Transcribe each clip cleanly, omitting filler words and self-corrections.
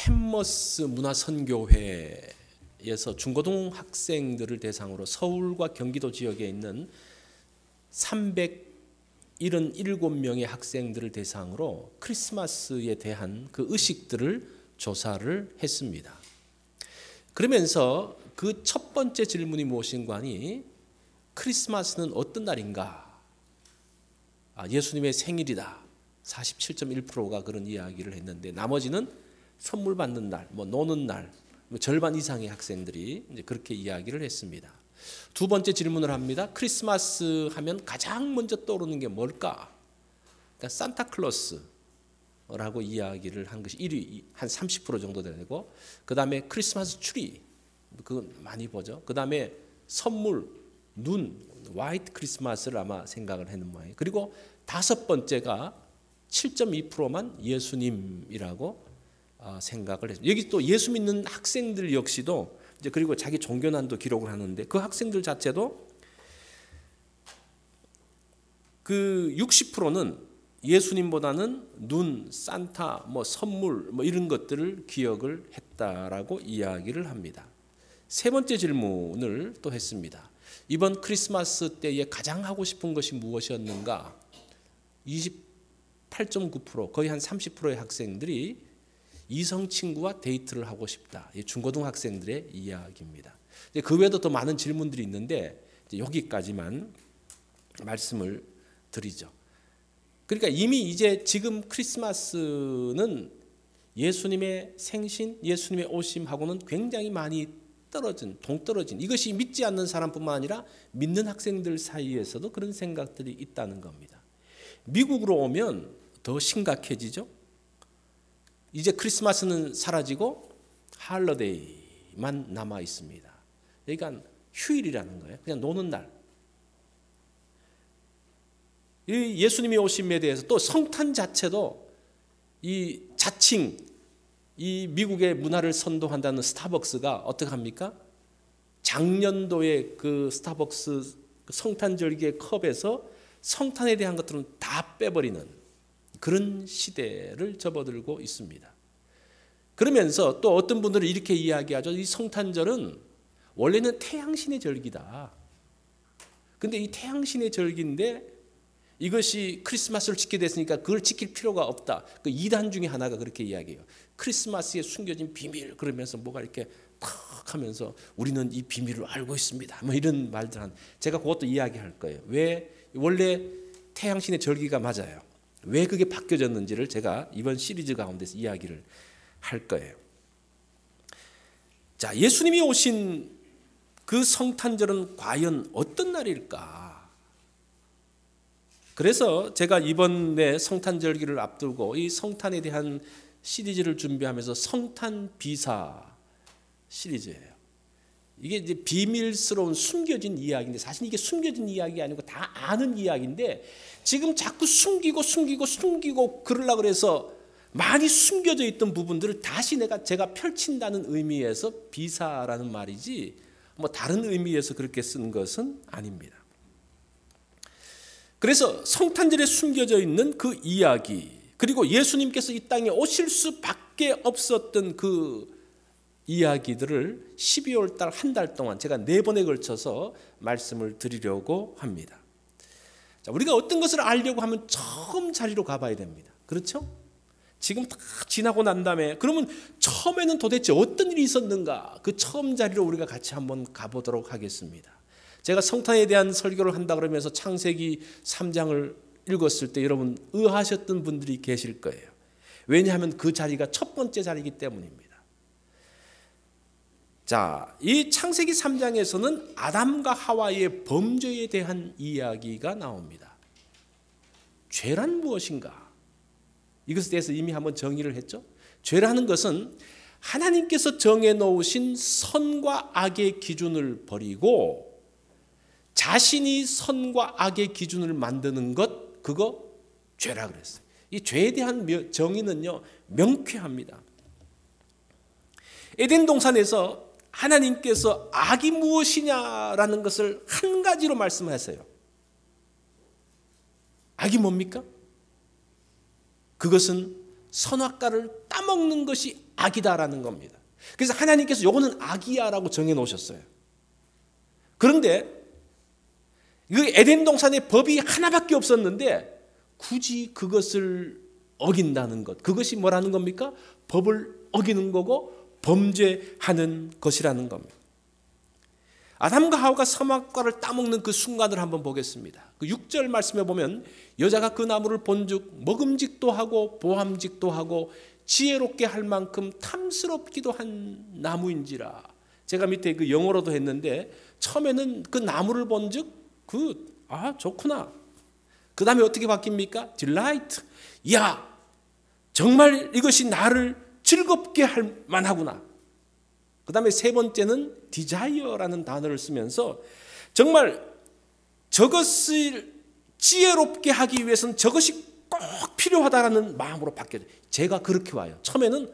펜머스 문화선교회에서 중고등 학생들을 대상으로 서울과 경기도 지역에 있는 377명의 학생들을 대상으로 크리스마스에 대한 그 의식들을 조사를 했습니다. 그러면서 그 첫 번째 질문이 무엇인가 하니 크리스마스는 어떤 날인가? 예수님의 생일이다. 47.1%가 그런 이야기를 했는데 나머지는 선물 받는 날, 노는 날, 절반 이상의 학생들이 이제 그렇게 이야기를 했습니다. 두 번째 질문을 합니다. 크리스마스 하면 가장 먼저 떠오르는 게 뭘까? 그러니까 산타클로스라고 이야기를 한 것이 1위, 한 30% 정도 되고, 그 다음에 크리스마스 트리, 그건 많이 보죠. 그 다음에 선물, 눈, 화이트 크리스마스를 아마 생각을 하는 모양이에요. 그리고 다섯 번째가 7.2%만 예수님이라고 생각을 했습니다. 여기 또 예수 믿는 학생들 역시도 이제 그리고 자기 종교난도 기록을 하는데 그 학생들 자체도 그 60%는 예수님보다는 눈, 산타, 선물 이런 것들을 기억을 했다라고 이야기를 합니다. 세 번째 질문을 또 했습니다. 이번 크리스마스 때에 가장 하고 싶은 것이 무엇이었는가? 28.9%, 거의 한 30%의 학생들이 이성 친구와 데이트를 하고 싶다. 중고등학생들의 이야기입니다. 그 외에도 더 많은 질문들이 있는데 여기까지만 말씀을 드리죠. 그러니까 이미 이제 지금 크리스마스는 예수님의 생신, 예수님의 오심하고는 굉장히 많이 동떨어진 이것이 믿지 않는 사람뿐만 아니라 믿는 학생들 사이에서도 그런 생각들이 있다는 겁니다. 미국으로 오면 더 심각해지죠. 이제 크리스마스는 사라지고 할러데이만 남아 있습니다. 그러니까 휴일이라는 거예요. 그냥 노는 날. 이 예수님이 오심에 대해서 또 성탄 자체도 이 자칭 이 미국의 문화를 선도한다는 스타벅스가 어떻게 합니까? 작년도에 그 스타벅스 성탄절기의 컵에서 성탄에 대한 것들은 다 빼버리는 그런 시대를 접어들고 있습니다. 그러면서 또 어떤 분들은 이렇게 이야기하죠. 이 성탄절은 원래는 태양신의 절기다. 근데 이 태양신의 절기인데 이것이 크리스마스를 지키게 됐으니까 그걸 지킬 필요가 없다. 그 이단 중에 하나가 그렇게 이야기해요. 크리스마스에 숨겨진 비밀 그러면서 뭐가 이렇게 탁 하면서 우리는 이 비밀을 알고 있습니다. 이런 말들 제가 그것도 이야기할 거예요. 왜 원래 태양신의 절기가 맞아요. 왜 그게 바뀌어졌는지를 제가 이번 시리즈 가운데서 이야기를 할 거예요. 자, 예수님이 오신 그 성탄절은 과연 어떤 날일까? 그래서 제가 이번에 성탄절기를 앞두고 이 성탄에 대한 시리즈를 준비하면서 성탄 비사 시리즈예요. 이게 이제 비밀스러운 숨겨진 이야기인데 사실 이게 숨겨진 이야기 아니고 다 아는 이야기인데 지금 자꾸 숨기고 그러려고 그래서 많이 숨겨져 있던 부분들을 다시 제가 펼친다는 의미에서 비사라는 말이지 다른 의미에서 그렇게 쓴 것은 아닙니다. 그래서 성탄절에 숨겨져 있는 그 이야기 그리고 예수님께서 이 땅에 오실 수밖에 없었던 그 이야기들을 12월 달 한 달 동안 제가 4번에 걸쳐서 말씀을 드리려고 합니다. 자, 우리가 어떤 것을 알려고 하면 처음 자리로 가봐야 됩니다. 그렇죠? 지금 다 지나고 난 다음에 그러면 처음에는 도대체 어떤 일이 있었는가 그 처음 자리로 우리가 같이 한번 가보도록 하겠습니다. 제가 성탄에 대한 설교를 한다 그러면서 창세기 3장을 읽었을 때 여러분 의아하셨던 분들이 계실 거예요. 왜냐하면 그 자리가 첫 번째 자리이기 때문입니다. 자, 이 창세기 3장에서는 아담과 하와의 범죄에 대한 이야기가 나옵니다. 죄란 무엇인가? 이것에 대해서 이미 한번 정의를 했죠. 죄라는 것은 하나님께서 정해놓으신 선과 악의 기준을 버리고 자신이 선과 악의 기준을 만드는 것, 그거 죄라 그랬어요. 이 죄에 대한 정의는요, 명쾌합니다. 에덴 동산에서 하나님께서 악이 무엇이냐라는 것을 한 가지로 말씀하세요. 악이 뭡니까? 그것은 선악과를 따먹는 것이 악이다라는 겁니다. 그래서 하나님께서 요거는 악이야라고 정해 놓으셨어요. 그런데 그 에덴 동산의 법이 하나밖에 없었는데 굳이 그것을 어긴다는 것, 그것이 뭐라는 겁니까? 법을 어기는 거고 범죄하는 것이라는 겁니다. 아담과 하와가 선악과를 따먹는 그 순간을 한번 보겠습니다. 그 6절 말씀에 보면 여자가 그 나무를 본즉 먹음직도 하고 보암직도 하고 지혜롭게 할 만큼 탐스럽기도 한 나무인지라. 제가 밑에 그 영어로도 했는데 처음에는 그 나무를 본즉 좋구나. 그 다음에 어떻게 바뀝니까? delight. 야, 정말 이것이 나를 즐겁게 할 만하구나. 그 다음에 세 번째는 desire라는 단어를 쓰면서 정말 저것을 지혜롭게 하기 위해서는 저것이 꼭 필요하다라는 마음으로 바뀌어요. 제가 그렇게 와요. 처음에는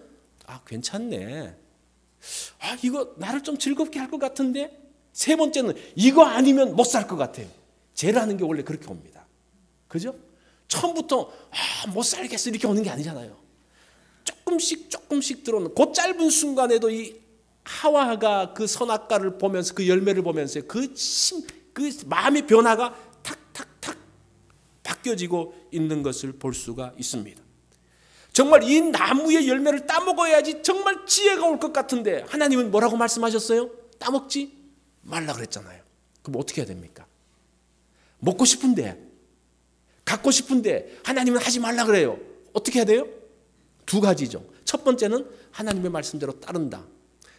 괜찮네. 이거 나를 좀 즐겁게 할 것 같은데. 세 번째는 이거 아니면 못 살 것 같아요. 죄라는 게 원래 그렇게 옵니다. 그죠? 처음부터 못 살겠어 이렇게 오는 게 아니잖아요. 조금씩 들어오는 그 짧은 순간에도 이 하와가 그 선악과를 보면서 그 열매를 보면서 그 마음의 변화가 탁탁탁 바뀌어지고 있는 것을 볼 수가 있습니다. 정말 이 나무의 열매를 따먹어야지 정말 지혜가 올 것 같은데 하나님은 뭐라고 말씀하셨어요? 따먹지 말라 그랬잖아요. 그럼 어떻게 해야 됩니까? 먹고 싶은데, 갖고 싶은데 하나님은 하지 말라 그래요. 어떻게 해야 돼요? 두 가지죠. 첫 번째는 하나님의 말씀대로 따른다.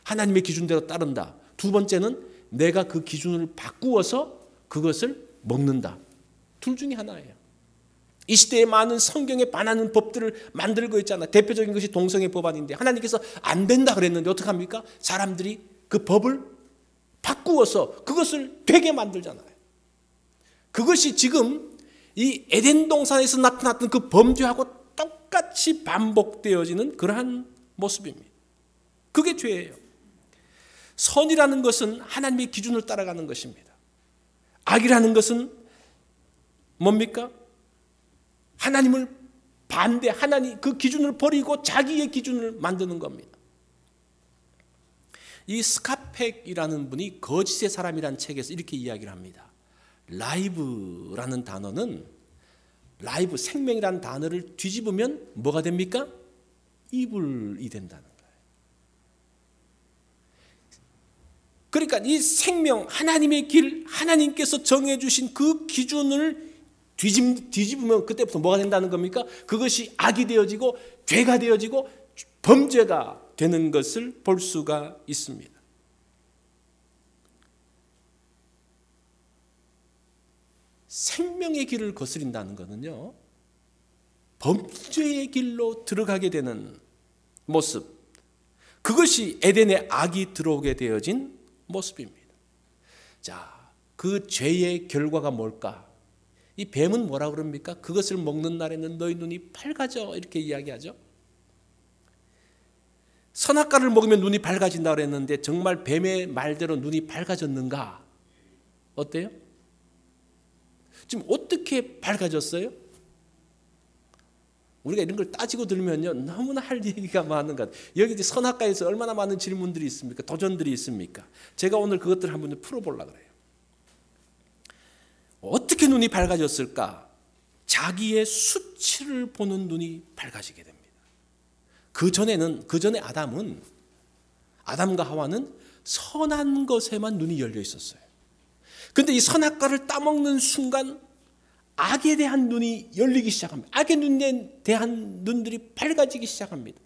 하나님의 기준대로 따른다. 두 번째는 내가 그 기준을 바꾸어서 그것을 먹는다. 둘 중에 하나예요. 이 시대에 많은 성경에 반하는 법들을 만들고 있잖아요. 대표적인 것이 동성애 법안인데 하나님께서 안 된다 그랬는데 어떡합니까? 사람들이 그 법을 바꾸어서 그것을 되게 만들잖아요. 그것이 지금 이 에덴 동산에서 나타났던 그 범죄하고 똑같이 반복되어지는 그러한 모습입니다. 그게 죄예요. 선이라는 것은 하나님의 기준을 따라가는 것입니다. 악이라는 것은 뭡니까? 하나님을 하나님 그 기준을 버리고 자기의 기준을 만드는 겁니다. 이 스카펙이라는 분이 거짓의 사람이라는 책에서 이렇게 이야기를 합니다. 라이브라는 단어는 라이브 생명이라는 단어를 뒤집으면 뭐가 됩니까? 이불이 된다는 거예요. 그러니까 이 생명 하나님의 길 하나님께서 정해주신 그 기준을 뒤집으면 그때부터 뭐가 된다는 겁니까? 그것이 악이 되어지고 죄가 되어지고 범죄가 되는 것을 볼 수가 있습니다. 생명의 길을 거스린다는 것은요, 범죄의 길로 들어가게 되는 모습, 그것이 에덴의 악이 들어오게 되어진 모습입니다. 자, 그 죄의 결과가 뭘까? 이 뱀은 뭐라 그럽니까? 그것을 먹는 날에는 너희 눈이 밝아져 이렇게 이야기하죠. 선악과를 먹으면 눈이 밝아진다고 그랬는데 정말 뱀의 말대로 눈이 밝아졌는가? 어때요? 지금 어떻게 밝아졌어요? 우리가 이런 걸 따지고 들면요 너무나 할 얘기가 많은 것 같아요. 여기 이제 선악과에서 얼마나 많은 질문들이 있습니까? 도전들이 있습니까? 제가 오늘 그것들을 한번 풀어보려고 그래요. 어떻게 눈이 밝아졌을까? 자기의 수치를 보는 눈이 밝아지게 됩니다. 그 전에 아담과 하와는 선한 것에만 눈이 열려 있었어요. 그런데 이 선악과를 따먹는 순간 악에 대한 눈이 열리기 시작합니다. 악의 눈에 대한 눈들이 밝아지기 시작합니다.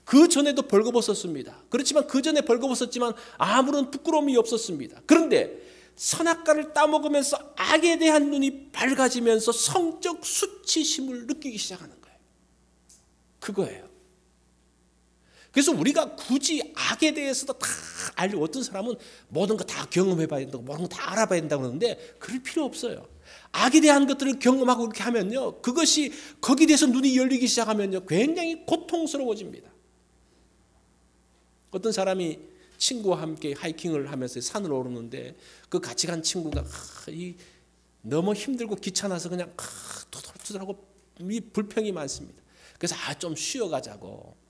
그 전에도 벌거벗었습니다. 그렇지만 그 전에 벌거벗었지만 아무런 부끄러움이 없었습니다. 그런데 선악과를 따먹으면서 악에 대한 눈이 밝아지면서 성적 수치심을 느끼기 시작하는 거예요. 그거예요. 그래서 우리가 굳이 악에 대해서도 다 알고, 어떤 사람은 모든 거 다 경험해봐야 된다고, 모든 거 다 알아봐야 된다고 그러는데 그럴 필요 없어요. 악에 대한 것들을 경험하고 그렇게 하면요, 그것이 거기에 대해서 눈이 열리기 시작하면요 굉장히 고통스러워집니다. 어떤 사람이 친구와 함께 하이킹을 하면서 산을 오르는데 그 같이 간 친구가 너무 힘들고 귀찮아서 그냥 투덜투덜하고 이 불평이 많습니다. 그래서 좀 쉬어가자고.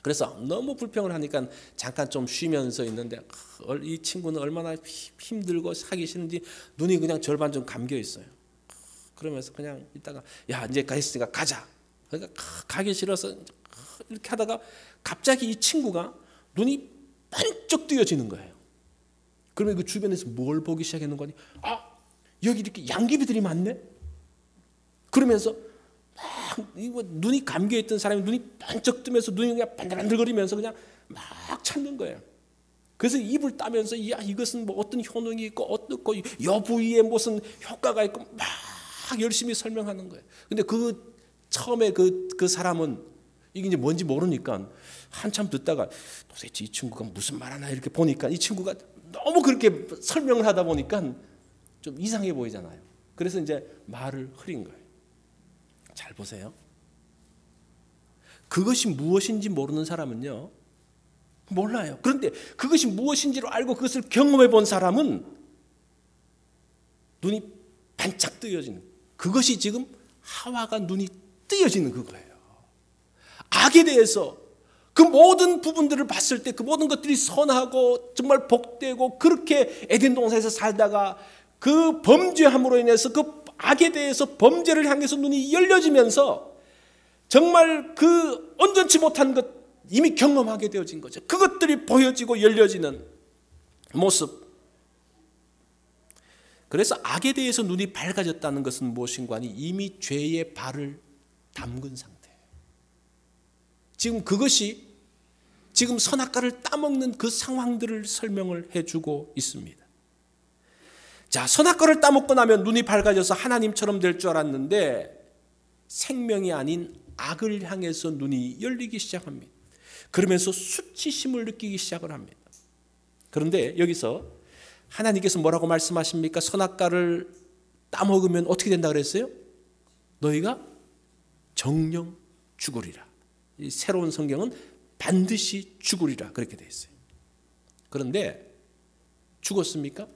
그래서 너무 불평을 하니까 잠깐 좀 쉬면서 있는데 이 친구는 얼마나 힘들고 하기 싫은지 눈이 그냥 절반 좀 감겨 있어요. 그러면서 그냥 있다가 야 이제 가있으니까 가자. 그러니까 가기 싫어서 이렇게 하다가 갑자기 이 친구가 눈이 번쩍 뜨여지는 거예요. 그러면 그 주변에서 뭘 보기 시작하는 거니? 아 여기 이렇게 양귀비들이 많네. 그러면서 막 눈이 감겨 있던 사람이 눈이 번쩍 뜨면서 눈이 그냥 반들반들거리면서 그냥 막 찾는 거예요. 그래서 입을 따면서 야 이것은 뭐 어떤 효능이 있고 어떻고 여 부위에 무슨 효과가 있고 막 열심히 설명하는 거예요. 근데 그 처음에 그 사람은 이게 이제 뭔지 모르니까 한참 듣다가 도대체 이 친구가 무슨 말 하나 이렇게 보니까 이 친구가 너무 그렇게 설명을 하다 보니까 좀 이상해 보이잖아요. 그래서 이제 말을 흐린 거예요. 잘 보세요. 그것이 무엇인지 모르는 사람은요 몰라요. 그런데 그것이 무엇인지를 알고 그것을 경험해 본 사람은 눈이 반짝 뜨여지는, 그것이 지금 하와가 눈이 뜨여지는 그거예요. 악에 대해서 그 모든 부분들을 봤을 때 그 모든 것들이 선하고 정말 복되고 그렇게 에덴 동산에서 살다가 그 범죄함으로 인해서 그 악에 대해서 범죄를 향해서 눈이 열려지면서 정말 그 온전치 못한 것 이미 경험하게 되어진 거죠. 그것들이 보여지고 열려지는 모습. 그래서 악에 대해서 눈이 밝아졌다는 것은 무엇인가 하니 이미 죄의 발을 담근 상태. 지금 그것이 지금 선악과를 따먹는 그 상황들을 설명을 해주고 있습니다. 자, 선악과를 따먹고 나면 눈이 밝아져서 하나님처럼 될 줄 알았는데 생명이 아닌 악을 향해서 눈이 열리기 시작합니다. 그러면서 수치심을 느끼기 시작을 합니다. 그런데 여기서 하나님께서 뭐라고 말씀하십니까? 선악과를 따먹으면 어떻게 된다 그랬어요? 너희가 정령 죽으리라. 이 새로운 성경은 반드시 죽으리라 그렇게 되어 있어요. 그런데 죽었습니까?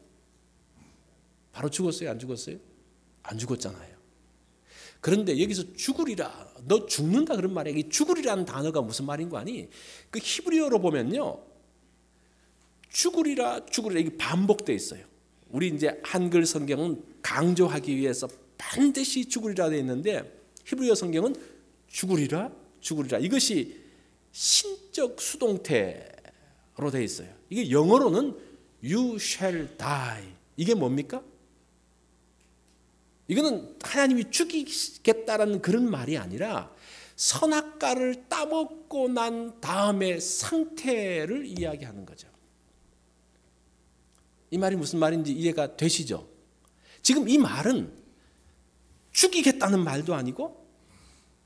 바로 죽었어요? 안 죽었어요? 안 죽었잖아요. 그런데 여기서 죽으리라, 너 죽는다 그런 말이에요. 이 죽으리라는 단어가 무슨 말인 거 아니? 그 히브리어로 보면요, 죽으리라 죽으리라 이게 반복되어 있어요. 우리 이제 한글 성경은 강조하기 위해서 반드시 죽으리라 되어 있는데 히브리어 성경은 죽으리라 죽으리라 이것이 신적 수동태로 되어 있어요. 이게 영어로는 you shall die. 이게 뭡니까? 이거는 하나님이 죽이겠다라는 그런 말이 아니라 선악과를 따먹고 난 다음의 상태를 이야기하는 거죠. 이 말이 무슨 말인지 이해가 되시죠? 지금 이 말은 죽이겠다는 말도 아니고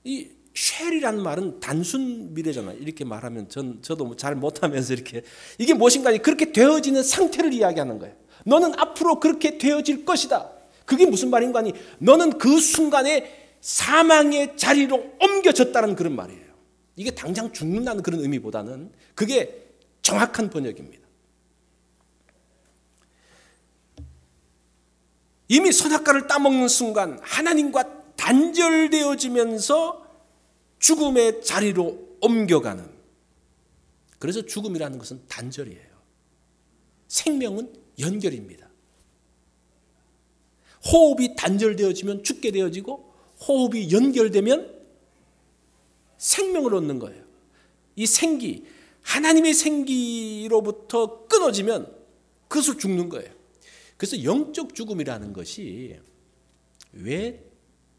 이 쉘이라는 말은 단순 미래잖아요. 이렇게 말하면 저도 잘 못하면서 이렇게 이게 무엇인가 그렇게 되어지는 상태를 이야기하는 거예요. 너는 앞으로 그렇게 되어질 것이다. 그게 무슨 말인가 하니 너는 그 순간에 사망의 자리로 옮겨졌다는 그런 말이에요. 이게 당장 죽는다는 그런 의미보다는 그게 정확한 번역입니다. 이미 선악과를 따먹는 순간 하나님과 단절되어지면서 죽음의 자리로 옮겨가는, 그래서 죽음이라는 것은 단절이에요. 생명은 연결입니다. 호흡이 단절되어지면 죽게 되어지고 호흡이 연결되면 생명을 얻는 거예요. 이 생기, 하나님의 생기로부터 끊어지면 그것을 죽는 거예요. 그래서 영적 죽음이라는 것이 왜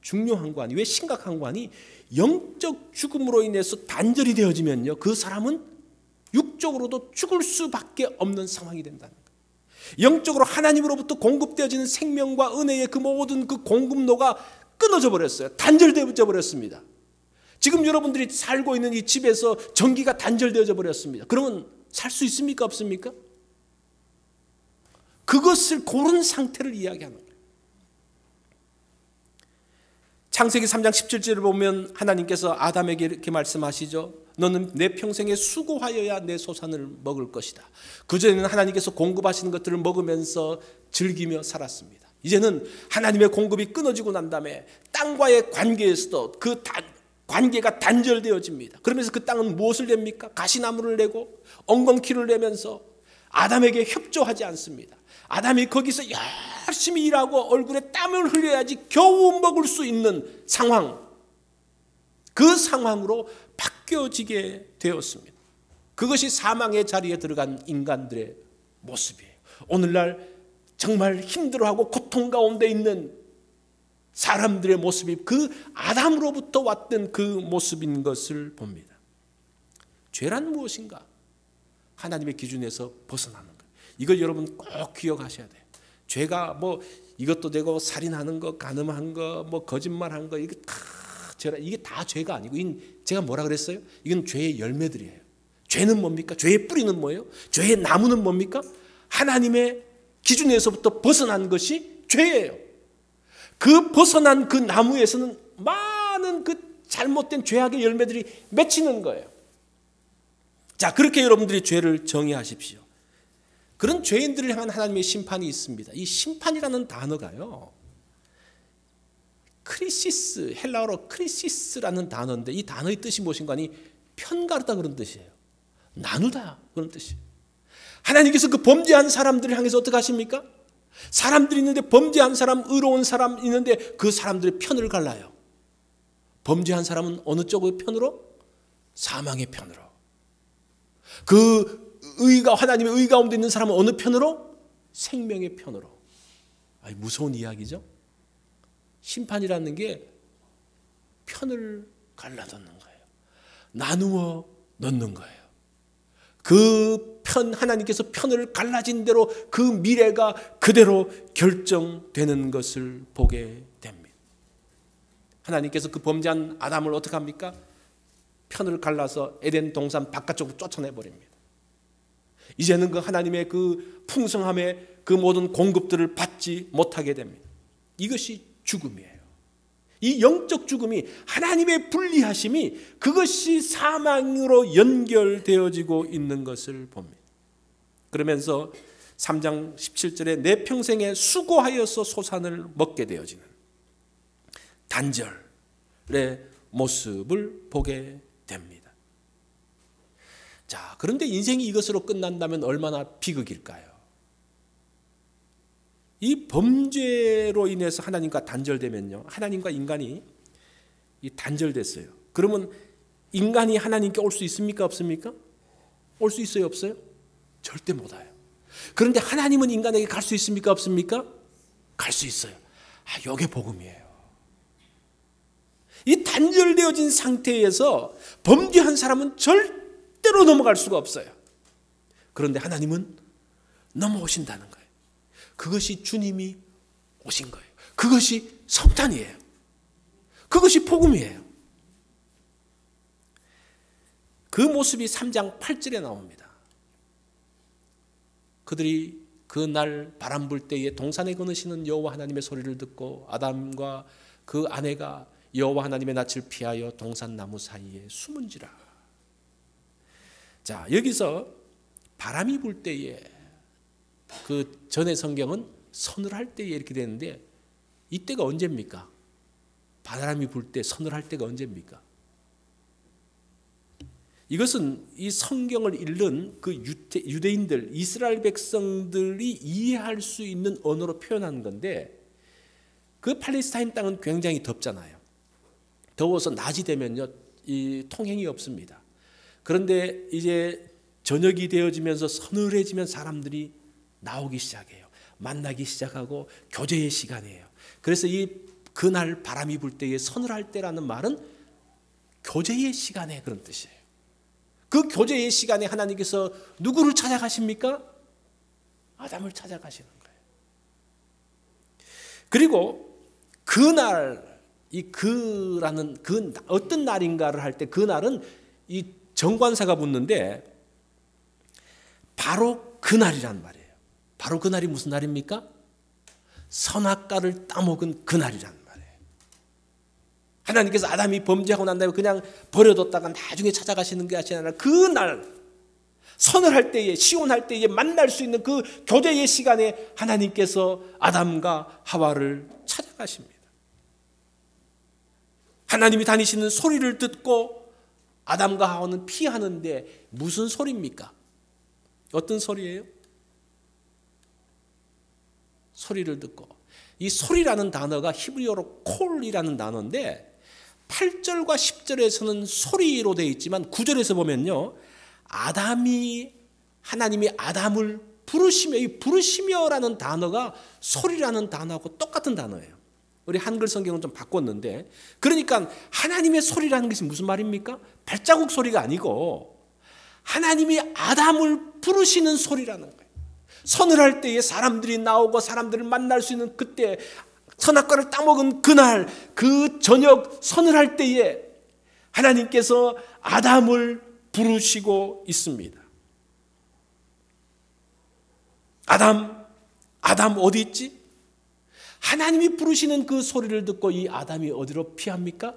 중요한 거 아니, 왜 심각한 거 아니, 영적 죽음으로 인해서 단절이 되어지면요 그 사람은 육적으로도 죽을 수밖에 없는 상황이 된다는 거예요. 영적으로 하나님으로부터 공급되어지는 생명과 은혜의 그 모든 그 공급로가 끊어져 버렸어요. 단절되어져 버렸습니다. 지금 여러분들이 살고 있는 이 집에서 전기가 단절되어져 버렸습니다. 그러면 살 수 있습니까? 없습니까? 그것을 고른 상태를 이야기하는 거예요. 창세기 3장 17절을 보면 하나님께서 아담에게 이렇게 말씀하시죠. 너는 내 평생에 수고하여야 내 소산을 먹을 것이다. 그전에는 하나님께서 공급하시는 것들을 먹으면서 즐기며 살았습니다. 이제는 하나님의 공급이 끊어지고 난 다음에 땅과의 관계에서도 그 관계가 단절되어집니다. 그러면서 그 땅은 무엇을 냅니까? 가시나무를 내고 엉겅퀴를 내면서 아담에게 협조하지 않습니다. 아담이 거기서 열심히 일하고 얼굴에 땀을 흘려야지 겨우 먹을 수 있는 상황, 그 상황으로 바뀌어지게 되었습니다. 그것이 사망의 자리에 들어간 인간들의 모습이에요. 오늘날 정말 힘들어하고 고통 가운데 있는 사람들의 모습이 그 아담으로부터 왔던 그 모습인 것을 봅니다. 죄란 무엇인가? 하나님의 기준에서 벗어나는 것. 이걸 여러분 꼭 기억하셔야 돼요. 죄가 뭐 이것도 되고 살인하는 거, 간음한 거, 뭐 거짓말한 거, 이게 다 죄가 아니고, 제가 뭐라 그랬어요? 이건 죄의 열매들이에요. 죄는 뭡니까? 죄의 뿌리는 뭐예요? 죄의 나무는 뭡니까? 하나님의 기준에서부터 벗어난 것이 죄예요. 그 벗어난 그 나무에서는 많은 그 잘못된 죄악의 열매들이 맺히는 거예요. 자, 그렇게 여러분들이 죄를 정의하십시오. 그런 죄인들을 향한 하나님의 심판이 있습니다. 이 심판이라는 단어가요, 크리시스, 헬라어로 크리시스라는 단어인데, 이 단어의 뜻이 무엇인가 하니 편가르다 그런 뜻이에요. 나누다 그런 뜻이에요. 하나님께서 그 범죄한 사람들을 향해서 어떻게 하십니까? 사람들이 있는데, 범죄한 사람, 의로운 사람 있는데 그 사람들의 편을 갈라요. 범죄한 사람은 어느 쪽의 편으로? 사망의 편으로. 그 하나님의 의 가운데 있는 사람은 어느 편으로? 생명의 편으로. 무서운 이야기죠. 심판이라는 게 편을 갈라놓는 거예요. 나누어 놓는 거예요. 그 편, 하나님께서 편을 갈라진 대로 그 미래가 그대로 결정되는 것을 보게 됩니다. 하나님께서 그 범죄한 아담을 어떻게 합니까? 편을 갈라서 에덴 동산 바깥쪽으로 쫓아내버립니다. 이제는 그 하나님의 그 풍성함의 그 모든 공급들을 받지 못하게 됩니다. 이것이 죽음이에요. 이 영적 죽음이, 하나님의 불리하심이, 그것이 사망으로 연결되어지고 있는 것을 봅니다. 그러면서 3장 17절에 내 평생에 수고하여서 소산을 먹게 되어지는 단절의 모습을 보게 됩니다. 자, 그런데 인생이 이것으로 끝난다면 얼마나 비극일까요? 이 범죄로 인해서 하나님과 단절되면요, 하나님과 인간이 단절됐어요. 그러면 인간이 하나님께 올 수 있습니까? 없습니까? 올 수 있어요? 없어요? 절대 못 와요. 그런데 하나님은 인간에게 갈 수 있습니까? 없습니까? 갈 수 있어요. 이게 복음이에요. 이 단절되어진 상태에서 범죄한 사람은 절대로 넘어갈 수가 없어요. 그런데 하나님은 넘어오신다는 거예요. 그것이 주님이 오신 거예요. 그것이 성탄이에요. 그것이 복음이에요. 그 모습이 3장 8절에 나옵니다. 그들이 그 날 바람 불 때에 동산에 거느시는 여호와 하나님의 소리를 듣고 아담과 그 아내가 여호와 하나님의 낯을 피하여 동산 나무 사이에 숨은지라. 자, 여기서 바람이 불 때에, 그 전의 성경은 서늘할 때에 이렇게 되는데, 이때가 언제입니까? 바람이 불 때, 서늘할 때가 언제입니까? 이것은 이 성경을 읽는 그 유대인들, 이스라엘 백성들이 이해할 수 있는 언어로 표현한 건데, 그 팔레스타인 땅은 굉장히 덥잖아요. 더워서 낮이 되면요, 이 통행이 없습니다. 그런데 이제 저녁이 되어지면서 서늘해지면 사람들이 나오기 시작해요. 만나기 시작하고 교제의 시간이에요. 그래서 그날 바람이 불 때에 서늘할 때라는 말은 교제의 시간에 그런 뜻이에요. 그 교제의 시간에 하나님께서 누구를 찾아가십니까? 아담을 찾아가시는 거예요. 그리고 그날, 어떤 날인가를 할 때 그 날은 이 정관사가 붙는데, 바로 그 날이란 말이에요. 바로 그 날이 무슨 날입니까? 선악과를 따먹은 그 날이란 말이에요. 하나님께서 아담이 범죄하고 난 다음에 그냥 버려뒀다가 나중에 찾아가시는 게 아니라 그 날, 서늘할 때에, 시온할 때에 만날 수 있는 그 교제의 시간에 하나님께서 아담과 하와를 찾아가십니다. 하나님이 다니시는 소리를 듣고 아담과 하와는 피하는데 무슨 소리입니까? 어떤 소리예요? 소리를 듣고. 이 소리라는 단어가 히브리어로 콜이라는 단어인데 8절과 10절에서는 소리로 되어 있지만 9절에서 보면요, 하나님이 아담을 부르시며, 이 부르시며라는 단어가 소리라는 단어하고 똑같은 단어예요. 우리 한글 성경은 좀 바꿨는데, 그러니까 하나님의 소리라는 것이 무슨 말입니까? 발자국 소리가 아니고 하나님이 아담을 부르시는 소리라는 거예요. 서늘할 때에 사람들이 나오고 사람들을 만날 수 있는 그때, 선악과를 따먹은 그날, 그 저녁 서늘할 때에 하나님께서 아담을 부르시고 있습니다. 아담 어디 있지? 하나님이 부르시는 그 소리를 듣고 이 아담이 어디로 피합니까?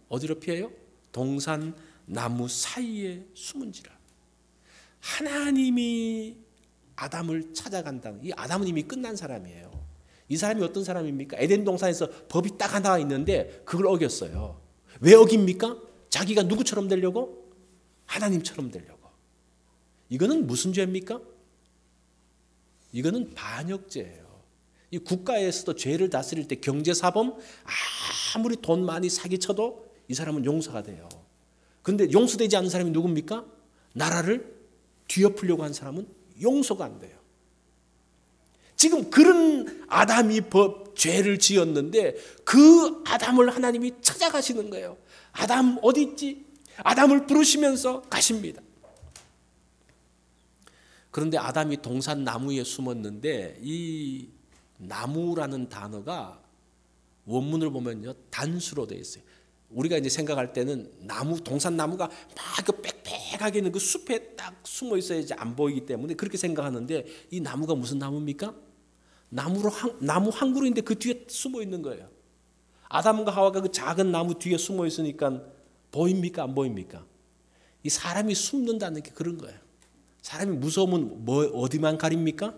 어디로 피해요? 동산 나무 사이에 숨은지라. 하나님이 아담을 찾아간다는, 이 아담은 이미 끝난 사람이에요. 이 사람이 어떤 사람입니까? 에덴 동산에서 법이 딱 하나 있는데 그걸 어겼어요. 왜 어깁니까? 자기가 누구처럼 되려고? 하나님처럼 되려고. 이거는 무슨 죄입니까? 이거는 반역죄예요. 이 국가에서도 죄를 다스릴 때 경제사범, 아무리 돈 많이 사기쳐도 이 사람은 용서가 돼요. 그런데 용서되지 않는 사람이 누굽니까? 나라를 뒤엎으려고 한 사람은 용서가 안 돼요. 지금 그런 아담이 죄를 지었는데 그 아담을 하나님이 찾아가시는 거예요. 아담 어디 있지? 아담을 부르시면서 가십니다. 그런데 아담이 동산 나무에 숨었는데 이 나무라는 단어가 원문을 보면요, 단수로 되어 있어요. 우리가 이제 생각할 때는 동산 나무가 막 빽빽하게 있는 그 숲에 딱 숨어 있어야지 안 보이기 때문에 그렇게 생각하는데, 이 나무가 무슨 나무입니까? 나무 한 그루인데 그 뒤에 숨어 있는 거예요. 아담과 하와가 그 작은 나무 뒤에 숨어 있으니까 보입니까? 안 보입니까? 이 사람이 숨는다는 게 그런 거예요. 사람이 무서우면 어디만 가립니까?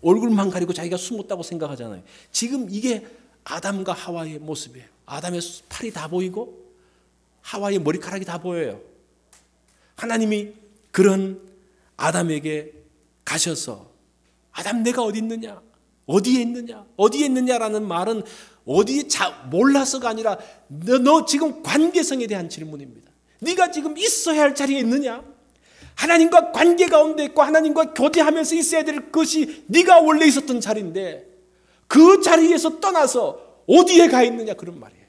얼굴만 가리고 자기가 숨었다고 생각하잖아요. 지금 이게 아담과 하와의 모습이에요. 아담의 팔이 다 보이고 하와의 머리카락이 다 보여요. 하나님이 그런 아담에게 가셔서 아담 내가 어디 있느냐? 어디에 있느냐? 어디에 있느냐라는 말은 몰라서가 아니라 너 지금 관계성에 대한 질문입니다. 네가 지금 있어야 할 자리에 있느냐? 하나님과 관계 가운데 있고 하나님과 교제하면서 있어야 될 것이 네가 원래 있었던 자리인데 그 자리에서 떠나서 어디에 가 있느냐, 그런 말이에요.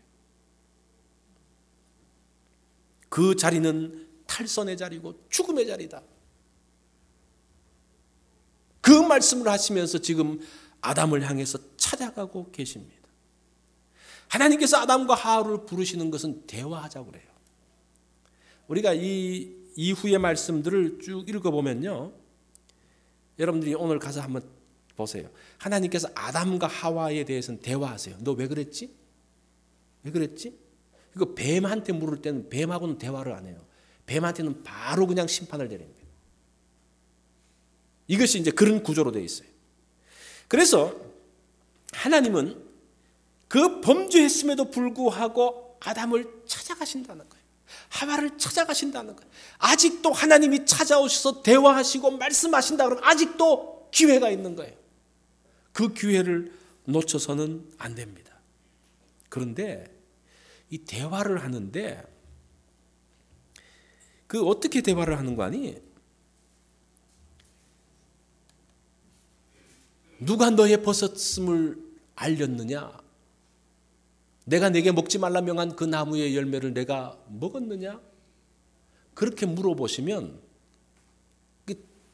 그 자리는 탈선의 자리고 죽음의 자리다. 그 말씀을 하시면서 지금 아담을 향해서 찾아가고 계십니다. 하나님께서 아담과 하와를 부르시는 것은 대화하자고 그래요. 우리가 이 이후의 말씀들을 쭉 읽어보면요, 여러분들이 오늘 가서 한번 보세요. 하나님께서 아담과 하와에 대해서는 대화하세요. 너 왜 그랬지? 왜 그랬지? 이거 뱀한테 물을 때는 뱀하고는 대화를 안 해요. 뱀한테는 바로 그냥 심판을 내립니다. 이것이 이제 그런 구조로 되어 있어요. 그래서 하나님은 그 범죄했음에도 불구하고 아담을 찾아가신다는 거예요. 하와를 찾아가신다는 거예요. 아직도 하나님이 찾아오셔서 대화하시고 말씀하신다 그러면 아직도 기회가 있는 거예요. 그 기회를 놓쳐서는 안 됩니다. 그런데 이 대화를 하는데 그 어떻게 대화를 하는 거 아니? 누가 너의 벗었음을 알렸느냐? 내가 네게 먹지 말라 명한 그 나무의 열매를 내가 먹었느냐? 그렇게 물어보시면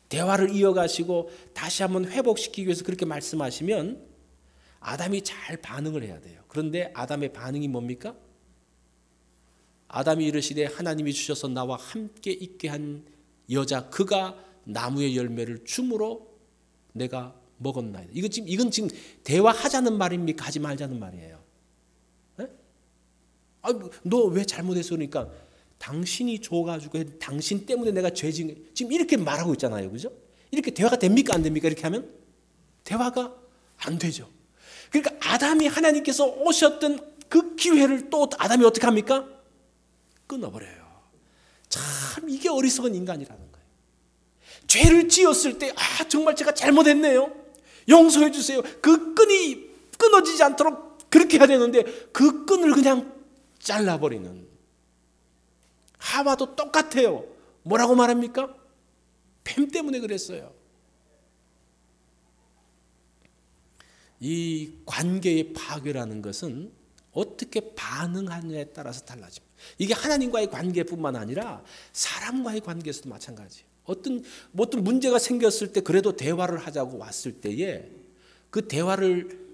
대화를 이어가시고 다시 한번 회복시키기 위해서 그렇게 말씀하시면 아담이 잘 반응을 해야 돼요. 그런데 아담의 반응이 뭡니까? 아담이 이르시되 하나님이 주셔서 나와 함께 있게 한 여자 그가 나무의 열매를 줌으로 내가 먹었나이다. 이건 지금 대화하자는 말입니까? 하지 말자는 말이에요. 너 왜 잘못했어? 그러니까 당신이 줘가지고 당신 때문에 내가 죄 지은, 지금 이렇게 말하고 있잖아요. 그죠? 이렇게 대화가 됩니까? 안 됩니까? 이렇게 하면 대화가 안 되죠. 그러니까 아담이 하나님께서 오셨던 그 기회를 또 아담이 어떻게 합니까? 끊어버려요. 참 이게 어리석은 인간이라는 거예요. 죄를 지었을 때 정말 제가 잘못했네요, 용서해 주세요, 그 끈이 끊어지지 않도록 그렇게 해야 되는데 그 끈을 그냥 잘라버리는. 하와도 똑같아요. 뭐라고 말합니까? 뱀 때문에 그랬어요. 이 관계의 파괴라는 것은 어떻게 반응하느냐에 따라서 달라집니다. 이게 하나님과의 관계뿐만 아니라 사람과의 관계에서도 마찬가지예요. 어떤 문제가 생겼을 때 그래도 대화를 하자고 왔을 때에 그 대화를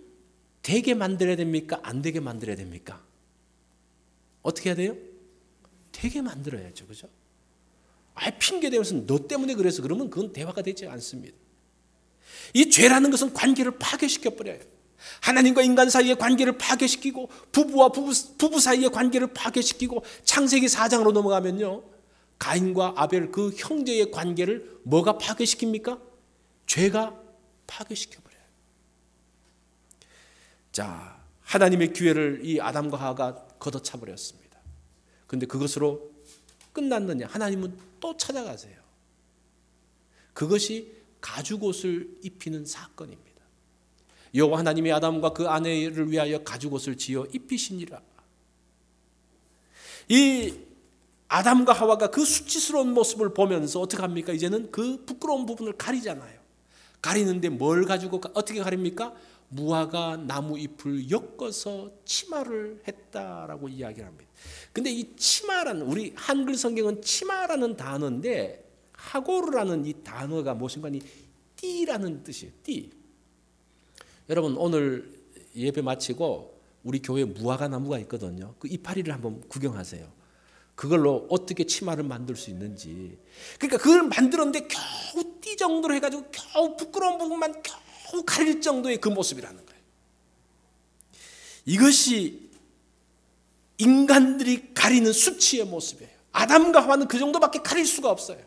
되게 만들어야 됩니까? 안 되게 만들어야 됩니까? 어떻게 해야 돼요? 되게 만들어야죠. 그죠? 핑계 대면서 너 때문에 그래서 그러면 그건 대화가 되지 않습니다. 이 죄라는 것은 관계를 파괴시켜 버려요. 하나님과 인간 사이의 관계를 파괴시키고 부부와 부부 사이의 관계를 파괴시키고 창세기 4장으로 넘어가면요, 가인과 아벨 그 형제의 관계를 뭐가 파괴시킵니까? 죄가 파괴시켜버려요. 자, 하나님의 기회를 이 아담과 하와가 걷어차버렸습니다. 그런데 그것으로 끝났느냐? 하나님은 또 찾아가세요. 그것이 가죽옷을 입히는 사건입니다. 여호와 하나님이 아담과 그 아내를 위하여 가죽옷을 지어 입히시니라. 이 아담과 하와가 그 수치스러운 모습을 보면서 어떻게 합니까? 이제는 그 부끄러운 부분을 가리잖아요. 가리는데 뭘 가지고 어떻게 가립니까? 무화과 나무 잎을 엮어서 치마를 했다라고 이야기를 합니다. 근데 이 치마라는, 우리 한글 성경은 치마라는 단어인데 하고르라는 이 단어가 무엇인가? 띠라는 뜻이에요. 띠. 여러분 오늘 예배 마치고 우리 교회에 무화과 나무가 있거든요. 그 이파리를 한번 구경하세요. 그걸로 어떻게 치마를 만들 수 있는지. 그러니까 그걸 만들었는데 겨우 띠 정도로 해가지고 겨우 부끄러운 부분만 겨우 가릴 정도의 그 모습이라는 거예요. 이것이 인간들이 가리는 수치의 모습이에요. 아담과 하와는 그 정도밖에 가릴 수가 없어요.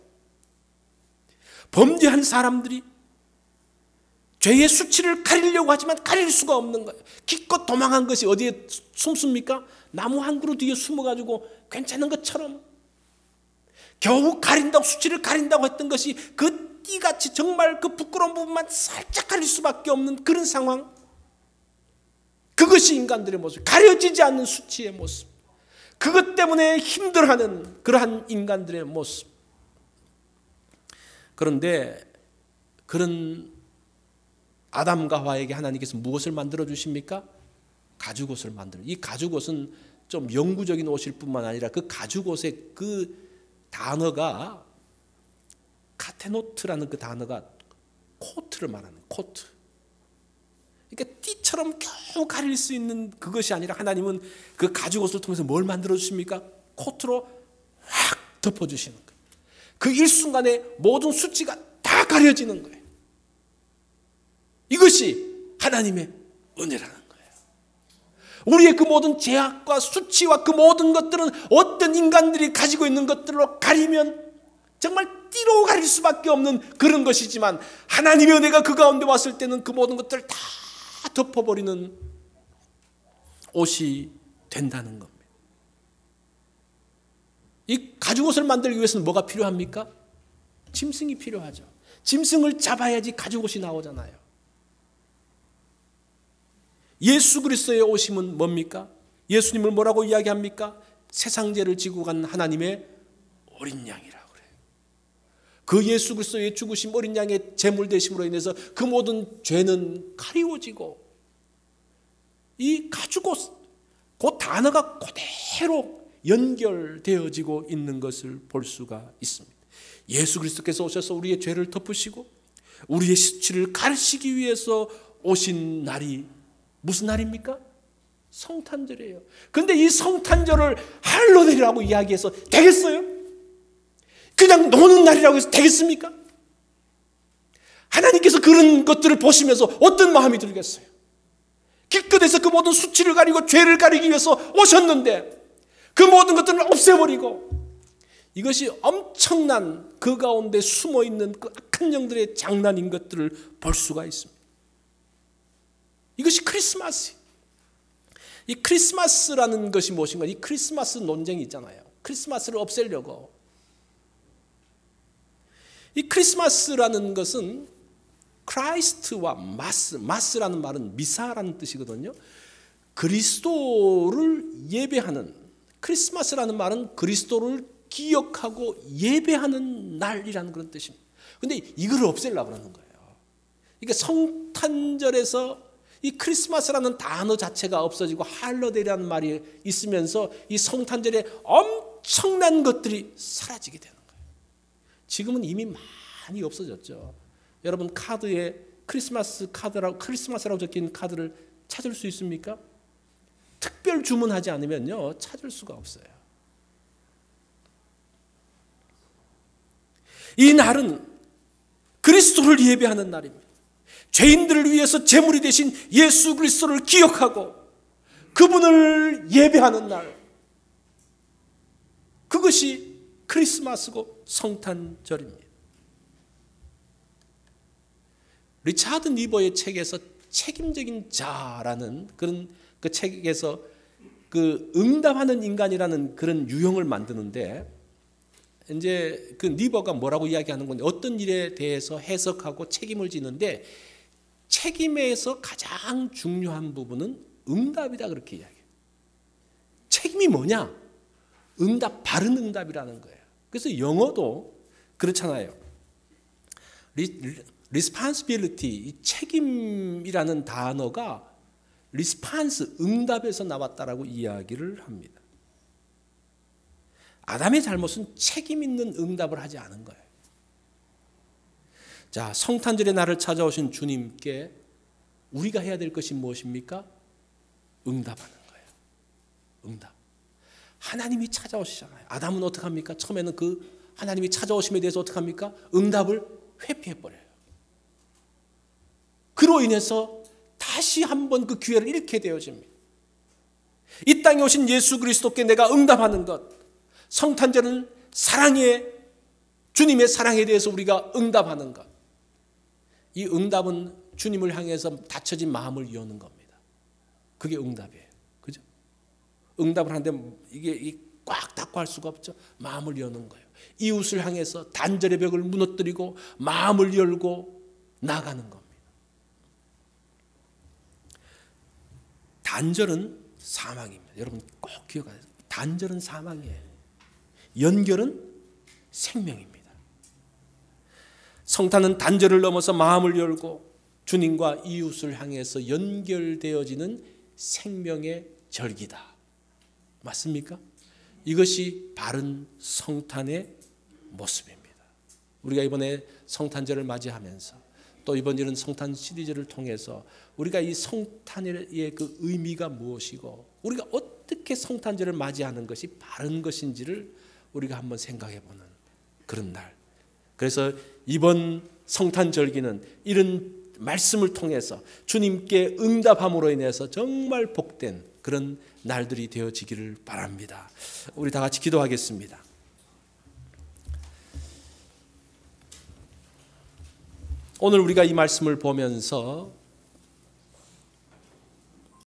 범죄한 사람들이 죄의 수치를 가리려고 하지만 가릴 수가 없는 거예요. 기껏 도망한 것이 어디에 숨습니까? 나무 한 그루 뒤에 숨어가지고 괜찮은 것처럼 겨우 가린다고, 수치를 가린다고 했던 것이 그 띠같이 정말 그 부끄러운 부분만 살짝 가릴 수밖에 없는 그런 상황. 그것이 인간들의 모습, 가려지지 않는 수치의 모습. 그것 때문에 힘들어하는 그러한 인간들의 모습. 그런데 그런 아담과 하와에게 하나님께서 무엇을 만들어 주십니까? 가죽옷을 만들어. 이 가죽옷은 좀 영구적인 옷일 뿐만 아니라 그 가죽옷의 그 단어가 카테노트라는 그 단어가 코트를 말하는 코트. 그러니까 띠처럼 겨우 가릴 수 있는 그것이 아니라 하나님은 그 가죽옷을 통해서 뭘 만들어 주십니까? 코트로 확 덮어 주시는 거예요. 그 일순간에 모든 수치가 다 가려지는 거예요. 이것이 하나님의 은혜라는 거예요. 우리의 그 모든 죄악과 수치와 그 모든 것들은 어떤 인간들이 가지고 있는 것들로 가리면 정말 띠로 가릴 수밖에 없는 그런 것이지만 하나님의 은혜가 그 가운데 왔을 때는 그 모든 것들을 다 덮어버리는 옷이 된다는 겁니다. 이 가죽옷을 만들기 위해서는 뭐가 필요합니까? 짐승이 필요하죠. 짐승을 잡아야지 가죽옷이 나오잖아요. 예수 그리스도의 오심은 뭡니까? 예수님을 뭐라고 이야기합니까? 세상 죄를 지고 간 하나님의 어린 양이라고 그래요. 그 예수 그리스도의 죽으심, 어린 양의 제물 되심으로 인해서 그 모든 죄는 가리워지고 이 가죽옷, 그 단어가 그대로 연결되어지고 있는 것을 볼 수가 있습니다. 예수 그리스도께서 오셔서 우리의 죄를 덮으시고 우리의 수치를 가르시기 위해서 오신 날이 무슨 날입니까? 성탄절이에요. 그런데 이 성탄절을 할로데이라고 이야기해서 되겠어요? 그냥 노는 날이라고 해서 되겠습니까? 하나님께서 그런 것들을 보시면서 어떤 마음이 들겠어요? 기껏해서 그 모든 수치를 가리고 죄를 가리기 위해서 오셨는데 그 모든 것들을 없애버리고 이것이 엄청난 그 가운데 숨어있는 그 악한 영들의 장난인 것들을 볼 수가 있습니다. 이것이 크리스마스. 이 크리스마스라는 것이 무엇인가? 이 크리스마스 논쟁이 있잖아요. 크리스마스를 없애려고. 이 크리스마스라는 것은 크라이스트와 마스라는 말은 미사라는 뜻이거든요. 그리스도를 예배하는, 크리스마스라는 말은 그리스도를 기억하고 예배하는 날이라는 그런 뜻입니다. 그런데 이걸 없애려고 하는 거예요. 그러니까 성탄절에서 이 크리스마스라는 단어 자체가 없어지고 할러데이라는 말이 있으면서 이 성탄절에 엄청난 것들이 사라지게 되는 거예요. 지금은 이미 많이 없어졌죠. 여러분 카드에 크리스마스라고 적힌 카드를 찾을 수 있습니까? 특별 주문하지 않으면요 찾을 수가 없어요. 이 날은 그리스도를 예배하는 날입니다. 죄인들을 위해서 제물이 되신 예수 그리스도를 기억하고 그분을 예배하는 날, 그것이 크리스마스고 성탄절입니다. 리차드 니버의 책에서 책임적인 자라는 그런 그 책에서 그 응답하는 인간이라는 그런 유형을 만드는데, 이제 그 니버가 뭐라고 이야기하는 건데, 어떤 일에 대해서 해석하고 책임을 지는데 책임에서 가장 중요한 부분은 응답이다, 그렇게 이야기해요. 책임이 뭐냐? 응답, 바른 응답이라는 거예요. 그래서 영어도 그렇잖아요. responsibility, 이 책임이라는 단어가 response, 응답에서 나왔다라고 이야기를 합니다. 아담의 잘못은 책임 있는 응답을 하지 않은 거예요. 자, 성탄절의 날을 찾아오신 주님께 우리가 해야 될 것이 무엇입니까? 응답하는 거예요. 응답. 하나님이 찾아오시잖아요. 아담은 어떻게 합니까? 처음에는 그 하나님이 찾아오심에 대해서 어떻게 합니까? 응답을 회피해버려요. 그로 인해서 다시 한번 그 기회를 잃게 되어집니다. 이 땅에 오신 예수 그리스도께 내가 응답하는 것, 성탄절은 사랑의, 주님의 사랑에 대해서 우리가 응답하는 것, 이 응답은 주님을 향해서 닫혀진 마음을 여는 겁니다. 그게 응답이에요. 그죠? 응답을 하는데 이게 꽉 닫고 할 수가 없죠. 마음을 여는 거예요. 이웃을 향해서 단절의 벽을 무너뜨리고 마음을 열고 나가는 겁니다. 단절은 사망입니다. 여러분 꼭 기억하세요. 단절은 사망이에요. 연결은 생명입니다. 성탄은 단절을 넘어서 마음을 열고 주님과 이웃을 향해서 연결되어지는 생명의 절기다. 맞습니까? 이것이 바른 성탄의 모습입니다. 우리가 이번에 성탄절을 맞이하면서 또 이번 일은 성탄 시리즈를 통해서 우리가 이 성탄의 그 의미가 무엇이고 우리가 어떻게 성탄절을 맞이하는 것이 바른 것인지를 우리가 한번 생각해 보는 그런 날. 그래서 이번 성탄절기는 이런 말씀을 통해서 주님께 응답함으로 인해서 정말 복된 그런 날들이 되어지기를 바랍니다. 우리 다 같이 기도하겠습니다. 오늘 우리가 이 말씀을 보면서